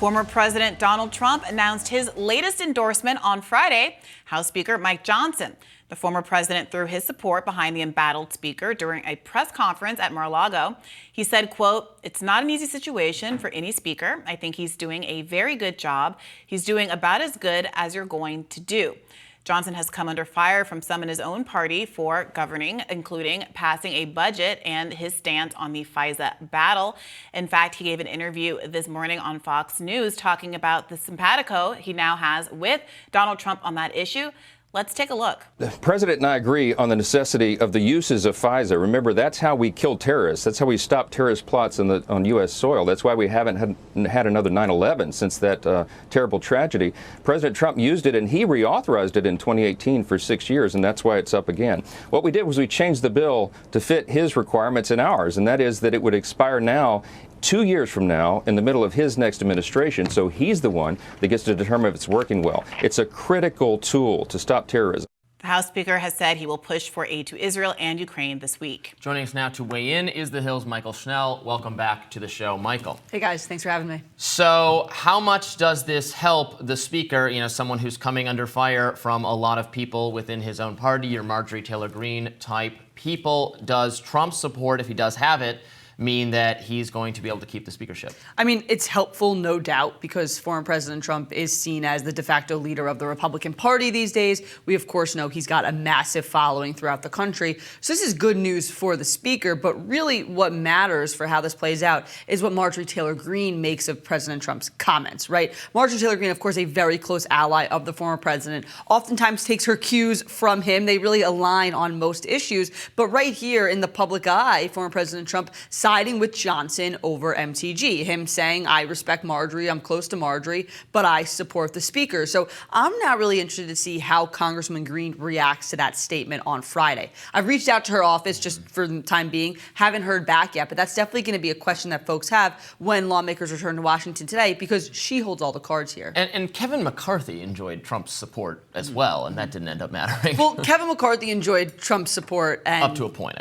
Former President Donald Trump announced his latest endorsement on Friday. House Speaker Mike Johnson. The former president threw his support behind the embattled speaker during a press conference at Mar-a-Lago. He said, quote, "It's not an easy situation for any speaker. I think he's doing a very good job. He's doing about as good as you're going to do." Johnson has come under fire from some in his own party for governing, including passing a budget and his stance on the FISA battle. In fact, he gave an interview this morning on Fox News talking about the simpatico he now has with Donald Trump on that issue. Let's take a look. The president and I agree on the necessity of the uses of FISA. Remember, that's how we kill terrorists. That's how we stop terrorist plots on U.S. soil. That's why we haven't had another 9/11 since that terrible tragedy. President Trump used it, and he reauthorized it in 2018 for 6 years, and that's why it's up again. What we did was we changed the bill to fit his requirements and ours, and that is that it would expire now 2 years from now in the middle of his next administration, so he's the one that gets to determine if it's working well. It's a critical tool to stop terrorism. The House Speaker has said he will push for aid to Israel and Ukraine this week. Joining us now to weigh in is The Hill's Mychael Schnell. Welcome back to the show, Mychael. Hey guys, thanks for having me. So how much does this help the Speaker, someone who's coming under fire from a lot of people within his own party, your Marjorie Taylor Greene type people? Does Trump's support, if he does have it, mean that he's going to be able to keep the speakership? I mean, it's helpful, no doubt, because former President Trump is seen as the de facto leader of the Republican Party these days. We, of course, know he's got a massive following throughout the country. So this is good news for the speaker, but really what matters for how this plays out is what Marjorie Taylor Greene makes of President Trump's comments, right? Marjorie Taylor Greene, of course, a very close ally of the former president, oftentimes takes her cues from him. They really align on most issues. But right here in the public eye, former President Trump siding with Johnson over MTG, him saying, I respect Marjorie, I'm close to Marjorie, but I support the speaker. So I'm not really interested to see how Congresswoman Greene reacts to that statement on Friday. I've reached out to her office just for the time being, haven't heard back yet, but that's definitely going to be a question that folks have when lawmakers return to Washington today, because she holds all the cards here. And Kevin McCarthy enjoyed Trump's support as well, and that didn't end up mattering. Well, Kevin McCarthy enjoyed Trump's support. And, up to a point.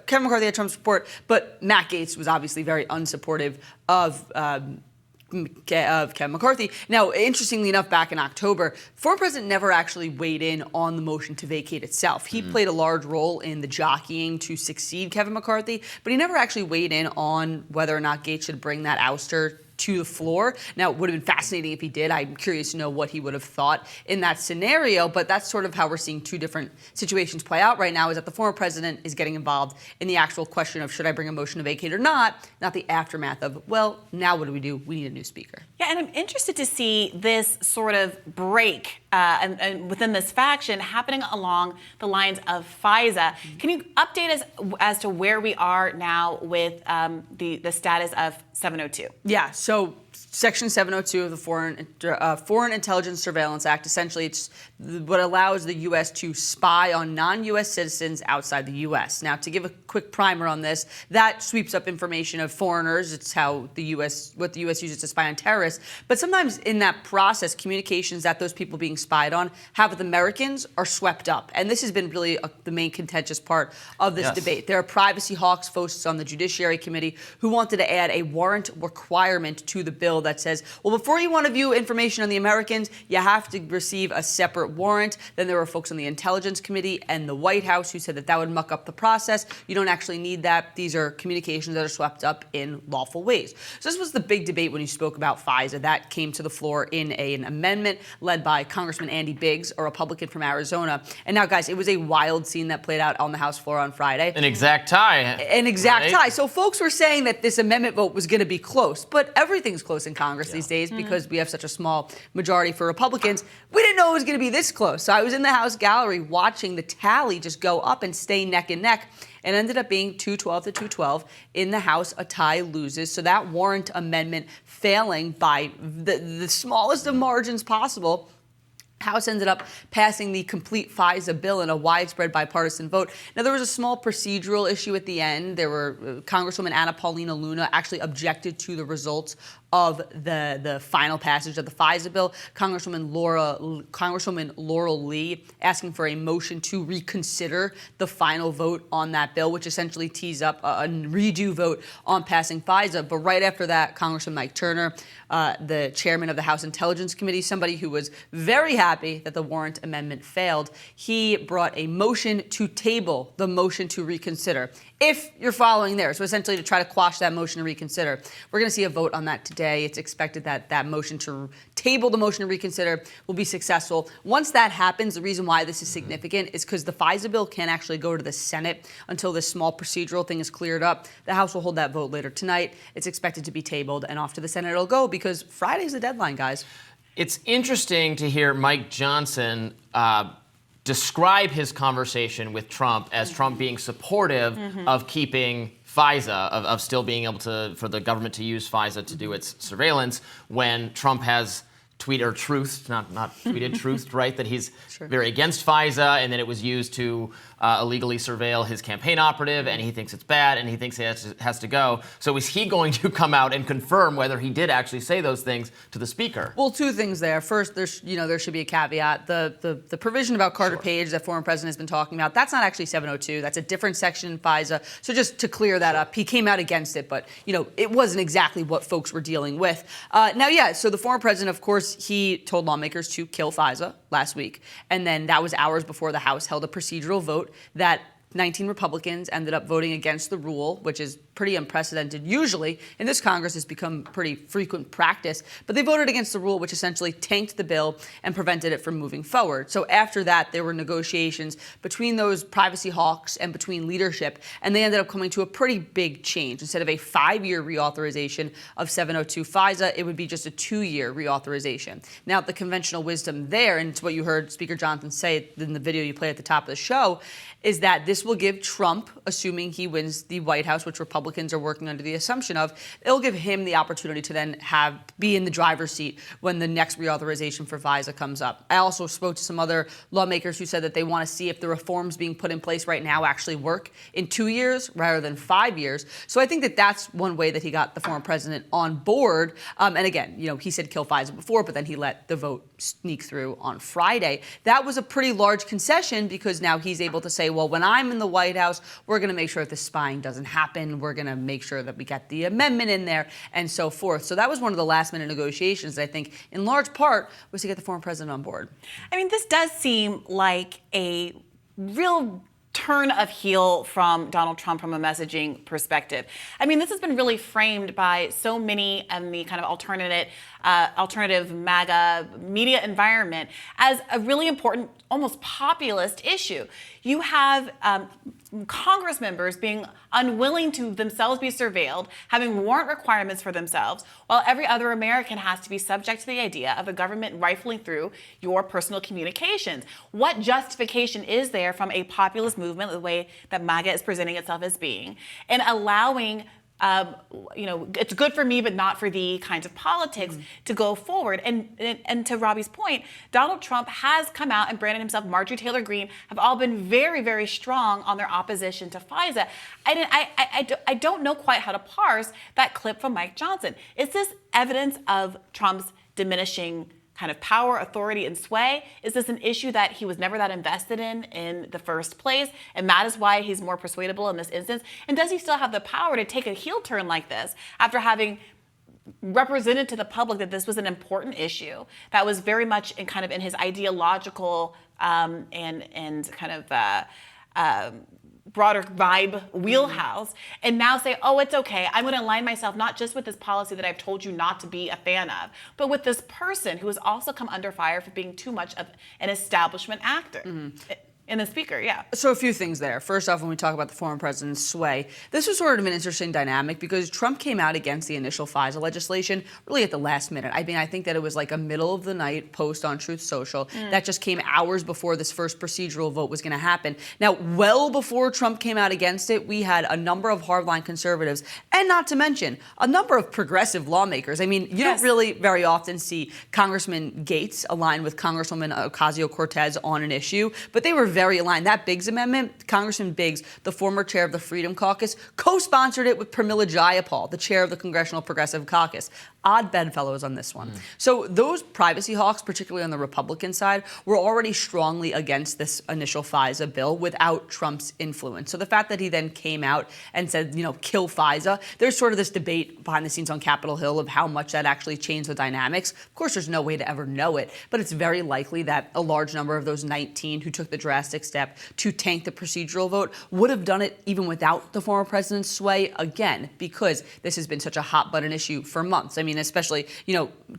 Kevin McCarthy had Trump's support, but Matt Gaetz was obviously very unsupportive of Kevin McCarthy. Now, interestingly enough, back in October, former president never actually weighed in on the motion to vacate itself. He played a large role in the jockeying to succeed Kevin McCarthy, but he never actually weighed in on whether or not Gaetz should bring that ouster to the floor. Now, it would have been fascinating if he did. I'm curious to know what he would have thought in that scenario, but that's sort of how we're seeing two different situations play out right now, is that the former president is getting involved in the actual question of should I bring a motion to vacate or not the aftermath of, well, now what do? We need a new speaker. Yeah, and I'm interested to see this sort of break and within this faction happening along the lines of FISA. Can you update us as to where we are now with the status of 702? Yeah, so Section 702 of the Foreign Intelligence Surveillance Act, essentially it's what allows the U.S. to spy on non-U.S. citizens outside the U.S. Now, to give a quick primer on this, that sweeps up information of foreigners. It's how what the U.S. uses to spy on terrorists. But sometimes in that process, communications that those people being spied on have with Americans are swept up. And this has been really the main contentious part of this debate. There are privacy hawks folks on the Judiciary Committee who wanted to add a warrant requirement to the bill that says, well, before you want to view information on the Americans, you have to receive a separate warrant. Then there were folks on the Intelligence Committee and the White House who said that would muck up the process. You don't actually need that. These are communications that are swept up in lawful ways. So this was the big debate when you spoke about FISA. That came to the floor in an amendment led by Congressman Andy Biggs, a Republican from Arizona. And now, guys, it was a wild scene that played out on the House floor on Friday. An exact tie. An exact tie. So folks were saying that this amendment vote was going to be close, but everything's close in Congress these days because we have such a small majority for Republicans. We didn't know it was going to be this close. So I was in the House gallery watching the tally just go up and stay neck and neck, and ended up being 212 to 212. In the House, a tie loses. So that warrant amendment failing by the smallest of margins possible, House ended up passing the complete FISA bill in a widespread bipartisan vote. Now, there was a small procedural issue at the end. There were Congresswoman Anna Paulina Luna actually objected to the results of the final passage of the FISA bill. Congresswoman Laurel Lee asking for a motion to reconsider the final vote on that bill, which essentially tees up a redo vote on passing FISA. But right after that, Congressman Mike Turner, the chairman of the House Intelligence Committee, somebody who was very happy that the warrant amendment failed, he brought a motion to table the motion to reconsider. If you're following there, so essentially to try to quash that motion to reconsider, we're going to see a vote on that today. It's expected that that motion to table the motion to reconsider will be successful. Once that happens, the reason why this is significant is because the FISA bill can't actually go to the Senate until this small procedural thing is cleared up. The House will hold that vote later tonight. It's expected to be tabled, and off to the Senate it'll go because Friday's the deadline, guys. It's interesting to hear Mike Johnson describe his conversation with Trump as Trump being supportive of keeping FISA, of still being able for the government to use FISA to do its surveillance, when Trump has truthed, right, that he's very against FISA and that it was used to illegally surveil his campaign operative, and he thinks it's bad and he thinks it has to go. So is he going to come out and confirm whether he did actually say those things to the speaker? Well, two things there. First, there should be a caveat. The provision about Carter Page that former president has been talking about, that's not actually 702. That's a different section in FISA. So just to clear that up, he came out against it, but it wasn't exactly what folks were dealing with. So the former president, of course, he told lawmakers to kill FISA last week, and then that was hours before the House held a procedural vote that 19 Republicans ended up voting against the rule, which is pretty unprecedented. Usually, in this Congress, has become pretty frequent practice. But they voted against the rule, which essentially tanked the bill and prevented it from moving forward. So after that, there were negotiations between those privacy hawks and between leadership, and they ended up coming to a pretty big change. Instead of a 5-year reauthorization of 702 FISA, it would be just a 2-year reauthorization. Now, the conventional wisdom there, and it's what you heard Speaker Johnson say in the video you played at the top of the show, is that this will give Trump, assuming he wins the White House, which Republicans are working under the assumption of, it'll give him the opportunity to then be in the driver's seat when the next reauthorization for FISA comes up. I also spoke to some other lawmakers who said that they want to see if the reforms being put in place right now actually work in 2 years rather than 5 years. So I think that that's one way that he got the former president on board. And again, he said kill FISA before, but then he let the vote sneak through on Friday. That was a pretty large concession because now he's able to say, well, when I'm in the White House, we're going to make sure that the spying doesn't happen. We're going to make sure that we get the amendment in there and so forth. So that was one of the last minute negotiations that I think in large part was to get the former president on board. I mean, this does seem like a real turn of heel from Donald Trump from a messaging perspective. I mean, this has been really framed by so many in the kind of alternative MAGA media environment as a really important, almost populist issue. You have Congress members being unwilling to themselves be surveilled, having warrant requirements for themselves, while every other American has to be subject to the idea of the government rifling through your personal communications. What justification is there from a populist movement, the way that MAGA is presenting itself as being, and allowing it's good for me but not for thee kinds of politics to go forward? And to Robbie's point, Donald Trump has come out and branded himself, Marjorie Taylor Greene, have all been very, very strong on their opposition to FISA. I don't know quite how to parse that clip from Mike Johnson. Is this evidence of Trump's diminishing kind of power, authority, and sway? Is this an issue that he was never that invested in the first place, and that is why he's more persuadable in this instance? And does he still have the power to take a heel turn like this after having represented to the public that this was an important issue that was very much in his ideological and kind of broader vibe wheelhouse, and now say, oh, it's okay, I'm going to align myself not just with this policy that I've told you not to be a fan of, but with this person who has also come under fire for being too much of an establishment actor. In the speaker, yeah. So a few things there. First off, when we talk about the former president's sway, this was sort of an interesting dynamic because Trump came out against the initial FISA legislation really at the last minute. I mean, I think that it was like a middle of the night post on Truth Social that just came hours before this first procedural vote was going to happen. Now, well before Trump came out against it, we had a number of hardline conservatives, and not to mention a number of progressive lawmakers. I mean, you don't really very often see Congressman Gates align with Congresswoman Ocasio-Cortez on an issue, but they were very aligned. That Biggs amendment, Congressman Biggs, the former chair of the Freedom Caucus, co-sponsored it with Pramila Jayapal, the chair of the Congressional Progressive Caucus. Odd bedfellows on this one. So those privacy hawks, particularly on the Republican side, were already strongly against this initial FISA bill without Trump's influence. So the fact that he then came out and said, kill FISA, there's sort of this debate behind the scenes on Capitol Hill of how much that actually changed the dynamics. Of course, there's no way to ever know it, but it's very likely that a large number of those 19 who took the drastic step to tank the procedural vote would have done it even without the former president's sway, again, because this has been such a hot button issue for months. I mean, especially,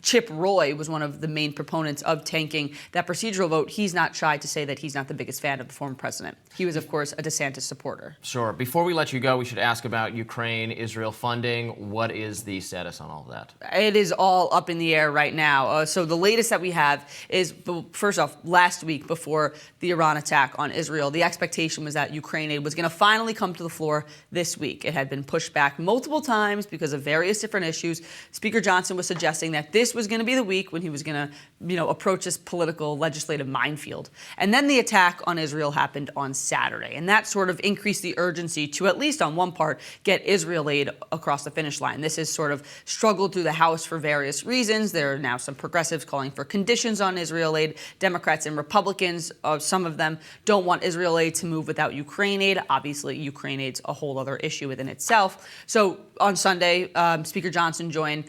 Chip Roy was one of the main proponents of tanking that procedural vote. He's not shy to say that he's not the biggest fan of the former president. He was, of course, a DeSantis supporter. Sure. Before we let you go, we should ask about Ukraine, Israel funding. What is the status on all of that? It is all up in the air right now. So the latest that we have is, first off, last week before the Iran attack on Israel, the expectation was that Ukraine aid was going to finally come to the floor this week. It had been pushed back multiple times because of various different issues. Speaker Johnson was suggesting that this was going to be the week when he was going to, approach this political legislative minefield. And then the attack on Israel happened on Saturday. And that sort of increased the urgency to, at least on one part, get Israel aid across the finish line. This has sort of struggled through the House for various reasons. There are now some progressives calling for conditions on Israel aid. Democrats and Republicans, some of them, don't want Israel aid to move without Ukraine aid. Obviously, Ukraine aid's a whole other issue within itself. So on Sunday, Speaker Johnson joined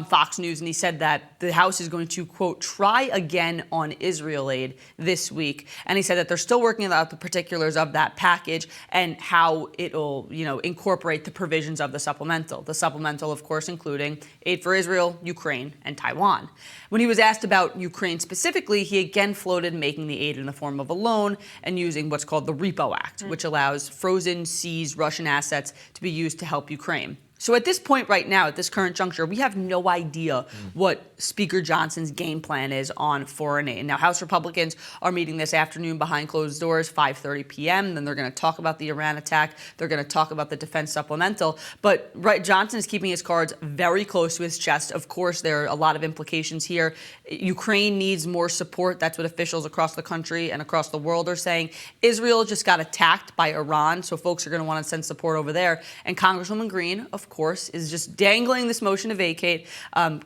Fox News, and he said that the House is going to, quote, try again on Israel aid this week. And he said that they're still working out the particulars of that package and how it'll, incorporate the provisions of the supplemental. The supplemental, of course, including aid for Israel, Ukraine, and Taiwan. When he was asked about Ukraine specifically, he again floated making the aid in the form of a loan and using what's called the Repo Act, which allows frozen, seized Russian assets to be used to help Ukraine. So at this point right now, at this current juncture, we have no idea what Speaker Johnson's game plan is on foreign aid. Now, House Republicans are meeting this afternoon behind closed doors, 5:30 p.m. Then they're going to talk about the Iran attack. They're going to talk about the defense supplemental. But Johnson is keeping his cards very close to his chest. Of course, there are a lot of implications here. Ukraine needs more support. That's what officials across the country and across the world are saying. Israel just got attacked by Iran, so folks are going to want to send support over there. And Congresswoman Green, of course, is just dangling this motion to vacate,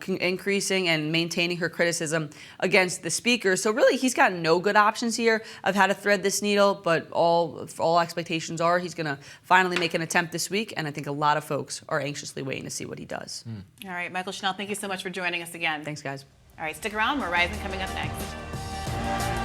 increasing and maintaining her criticism against the speaker. So really, he's got no good options here of how to thread this needle, but all expectations are he's going to finally make an attempt this week, and I think a lot of folks are anxiously waiting to see what he does. All right, Mychael Schnell, thank you so much for joining us again. Thanks, guys. All right, stick around. More Rising coming up next.